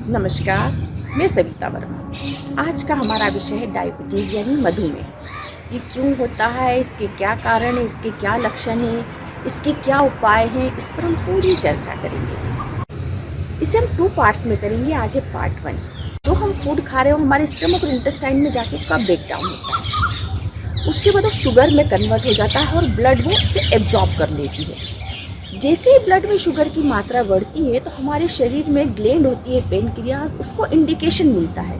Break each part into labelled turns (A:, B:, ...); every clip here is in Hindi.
A: नमस्कार, मैं सविता वर्मा। आज का हमारा विषय है डायबिटीज़ यानी मधुमेह। ये क्यों होता है, इसके क्या कारण हैं, इसके क्या लक्षण हैं, इसके क्या उपाय हैं, इस पर हम पूरी चर्चा करेंगे। इसे हम 2 पार्ट्स में करेंगे। आज है पार्ट 1। जो हम फूड खा रहे हो हमारे स्टमक और इंटेस्टाइन में जाके उसका ब्रेकडाउन होता है। उसके बाद वो शुगर में कन्वर्ट हो जाता है और ब्लड वो उसे एब्जॉर्ब कर लेती है। जैसे ही ब्लड में शुगर की मात्रा बढ़ती है तो हमारे शरीर में ग्लैंड होती है पेनक्रियाज, उसको इंडिकेशन मिलता है।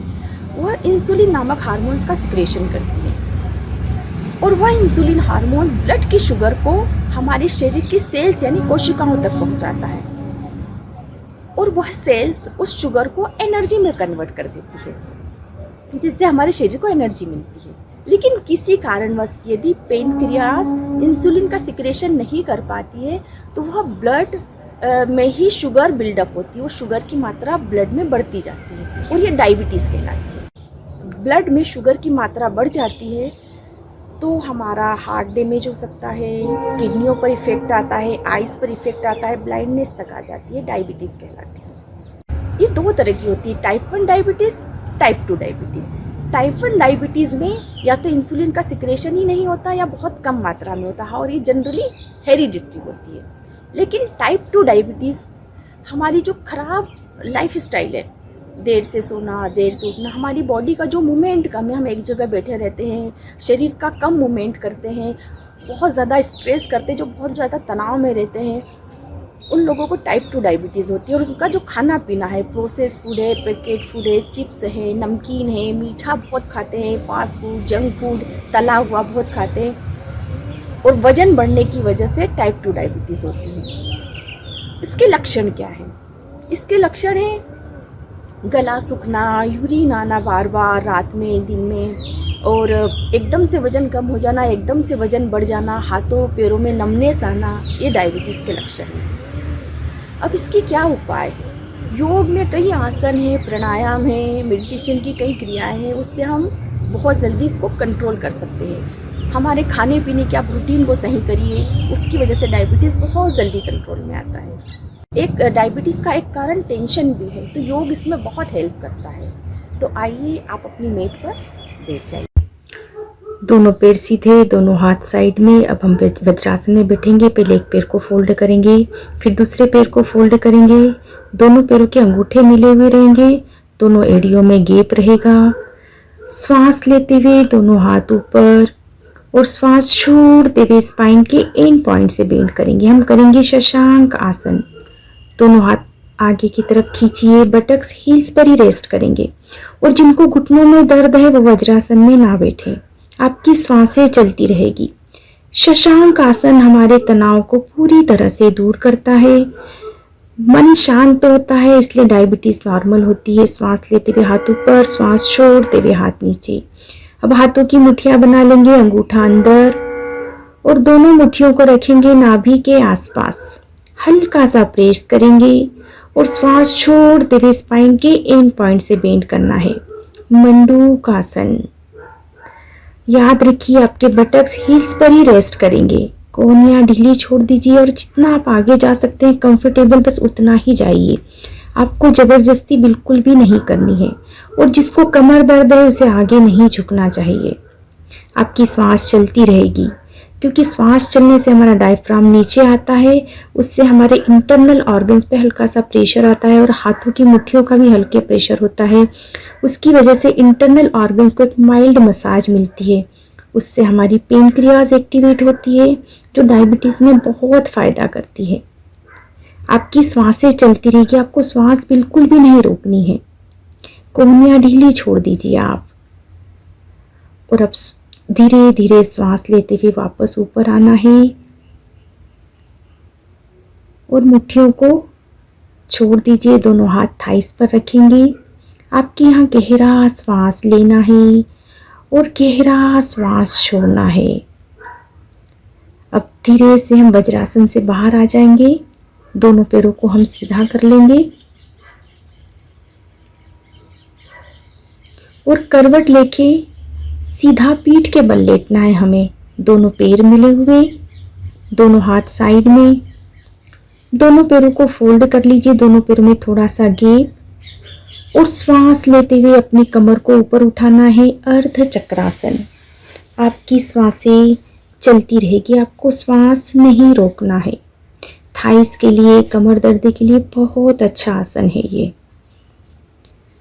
A: वह इंसुलिन नामक हार्मोन्स का सिक्रेशन करती है और वह इंसुलिन हार्मोन्स ब्लड की शुगर को हमारे शरीर की सेल्स यानी कोशिकाओं तक पहुंचाता है और वह सेल्स उस शुगर को एनर्जी में कन्वर्ट कर देती है, जिससे हमारे शरीर को एनर्जी मिलती है। लेकिन किसी कारणवश यदि पेनक्रियाज इंसुलिन का सिक्रेशन नहीं कर पाती है तो वह ब्लड में ही शुगर बिल्डअप होती है, वो शुगर की मात्रा ब्लड में बढ़ती जाती है और ये डायबिटीज़ कहलाती है। ब्लड में शुगर की मात्रा बढ़ जाती है तो हमारा हार्ट डैमेज हो सकता है, किडनियों पर इफेक्ट आता है, आइज़ पर इफेक्ट आता है, ब्लाइंडनेस तक आ जाती है, डायबिटीज़ कहलाती है। ये 2 तरह की होती है, type 1 diabetes, type 2 diabetes. Type 1 diabetes में या तो इंसुलिन का सिक्रेशन ही नहीं होता या बहुत कम मात्रा में होता है और ये जनरली हेरिडिटरी होती है। लेकिन टाइप 2 डायबिटीज़ हमारी जो खराब लाइफ स्टाइल है, देर से सोना, देर से उठना, हमारी बॉडी का जो मूवमेंट कम है, हम एक जगह बैठे रहते हैं, शरीर का कम मूवमेंट करते हैं, बहुत ज़्यादा स्ट्रेस करते हैं, जो बहुत ज़्यादा तनाव में रहते हैं, उन लोगों को टाइप 2 डायबिटीज़ होती है। और उसका जो खाना पीना है, प्रोसेस फूड है, पैकेट फूड है, चिप्स है, नमकीन है, मीठा बहुत खाते हैं, फास्ट फूड, जंक फूड, तला हुआ बहुत खाते हैं और वज़न बढ़ने की वजह से टाइप 2 डायबिटीज़ होती है। इसके लक्षण क्या हैं? इसके लक्षण हैं गला सूखना, यूरिन आना बार बार रात में, दिन में, और एकदम से वज़न कम हो जाना, एकदम से वज़न बढ़ जाना, हाथों पैरों में नमनेस आना, ये डायबिटीज़ के लक्षण हैं। अब इसके क्या उपाय हैं? योग में कई आसन हैं, प्राणायाम है, मेडिटेशन की कई क्रियाएं हैं, उससे हम बहुत जल्दी इसको कंट्रोल कर सकते हैं। हमारे खाने पीने के आप रूटीन को सही करिए, उसकी वजह से डायबिटीज़ बहुत जल्दी कंट्रोल में आता है। एक डायबिटीज़ का एक कारण टेंशन भी है, तो योग इसमें बहुत हेल्प करता है। तो आइए आप अपनी मेट पर बैठ जाइए।
B: दोनों पैर सीधे, दोनों हाथ साइड में। अब हम वज्रासन में बैठेंगे। पहले एक पैर को फोल्ड करेंगे, फिर दूसरे पैर को फोल्ड करेंगे। दोनों पैरों के अंगूठे मिले हुए रहेंगे, दोनों एड़ियों में गैप रहेगा। श्वास लेते हुए दोनों हाथ ऊपर और श्वास छोड़ते हुए स्पाइन के एंड पॉइंट से बेंड करेंगे। हम करेंगे शशांक आसन। दोनों हाथ आगे की तरफ खींचिए, बटक्स हील्स पर ही रेस्ट करेंगे। और जिनको घुटनों में दर्द है वो वज्रासन में ना बैठें, आपकी सांसें चलती रहेगी। शशांक आसन हमारे तनाव को पूरी तरह से दूर करता है, मन शांत होता है, इसलिए डायबिटीज नॉर्मल होती है। श्वास लेते हुए हाथ ऊपर, श्वास छोड़ते हुए हाथ नीचे। अब हाथों की मुट्ठियां बना लेंगे, अंगूठा अंदर और दोनों मुट्ठियों को रखेंगे नाभि के आसपास। हल्का सा प्रेस करेंगे और श्वास छोड़ते हुए स्पाइन के एंड पॉइंट से बेंड करना है। मंडूक आसन। याद रखिए आपके बटक्स हील्स पर ही रेस्ट करेंगे। कोहनियां ढीली छोड़ दीजिए और जितना आप आगे जा सकते हैं कंफर्टेबल, बस उतना ही जाइए। आपको जबरदस्ती बिल्कुल भी नहीं करनी है। और जिसको कमर दर्द है उसे आगे नहीं झुकना चाहिए। आपकी श्वास चलती रहेगी, क्योंकि श्वास चलने से हमारा डायफ्राम नीचे आता है, उससे हमारे इंटरनल ऑर्गन्स पे हल्का सा प्रेशर आता है और हाथों की मुट्ठियों का भी हल्के प्रेशर होता है। उसकी वजह से इंटरनल ऑर्गन्स को एक माइल्ड मसाज मिलती है, उससे हमारी पेनक्रियाज एक्टिवेट होती है, जो डायबिटीज़ में बहुत फ़ायदा करती है। आपकी श्वासें चलती रहेगी, आपको श्वास बिल्कुल भी नहीं रोकनी है। कोहनियां ढीली छोड़ दीजिए आप। और अब धीरे धीरे श्वास लेते हुए वापस ऊपर आना है और मुट्ठियों को छोड़ दीजिए। दोनों हाथ थाइस पर रखेंगे। आपके यहाँ गहरा श्वास लेना है और गहरा श्वास छोड़ना है। अब धीरे से हम वज्रासन से बाहर आ जाएंगे। दोनों पैरों को हम सीधा कर लेंगे और करवट लेके सीधा पीठ के बल लेटना है हमें। दोनों पैर मिले हुए, दोनों हाथ साइड में। दोनों पैरों को फोल्ड कर लीजिए, दोनों पैरों में थोड़ा सा गैप और श्वास लेते हुए अपनी कमर को ऊपर उठाना है, अर्ध चक्रासन। आपकी सांसें चलती रहेगी, आपको श्वास नहीं रोकना है। थाइस के लिए, कमर दर्द के लिए बहुत अच्छा आसन है ये।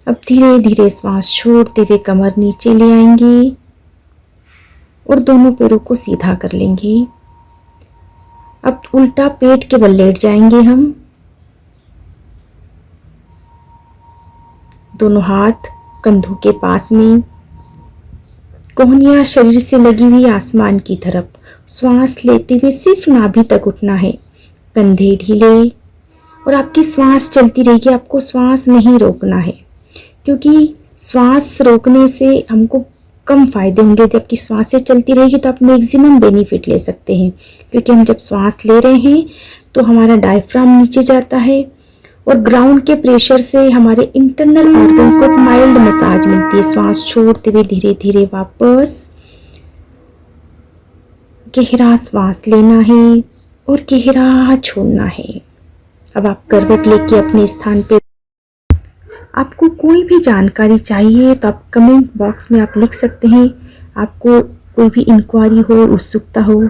B: अब धीरे धीरे श्वास छोड़ते हुए कमर नीचे ले आएंगे और दोनों पैरों को सीधा कर लेंगे। अब उल्टा पेट के बल लेट जाएंगे हम। दोनों हाथ कंधों के पास में, कोहनियां शरीर से लगी हुई आसमान की तरफ। श्वास लेते हुए सिर्फ नाभि तक उठना है, कंधे ढीले, और आपकी श्वास चलती रहेगी। आपको श्वास नहीं रोकना है, क्योंकि श्वास रोकने से हमको कम फायदे होंगे। यदि आपकी श्वासें चलती रहेगी तो आप मैक्सिमम बेनिफिट ले सकते हैं, क्योंकि हम जब श्वास ले रहे हैं तो हमारा डायफ्राम नीचे जाता है और ग्राउंड के प्रेशर से हमारे इंटरनल ऑर्गन्स को एक माइल्ड मसाज मिलती है। श्वास छोड़ते हुए धीरे धीरे वापस गहरा श्वास लेना है और गहरा छोड़ना है। अब आप करवट लेके अपने स्थान पे, आपको कोई भी जानकारी चाहिए तो आप कमेंट बॉक्स में आप लिख सकते हैं। आपको कोई भी इंक्वायरी हो, उत्सुकता हो,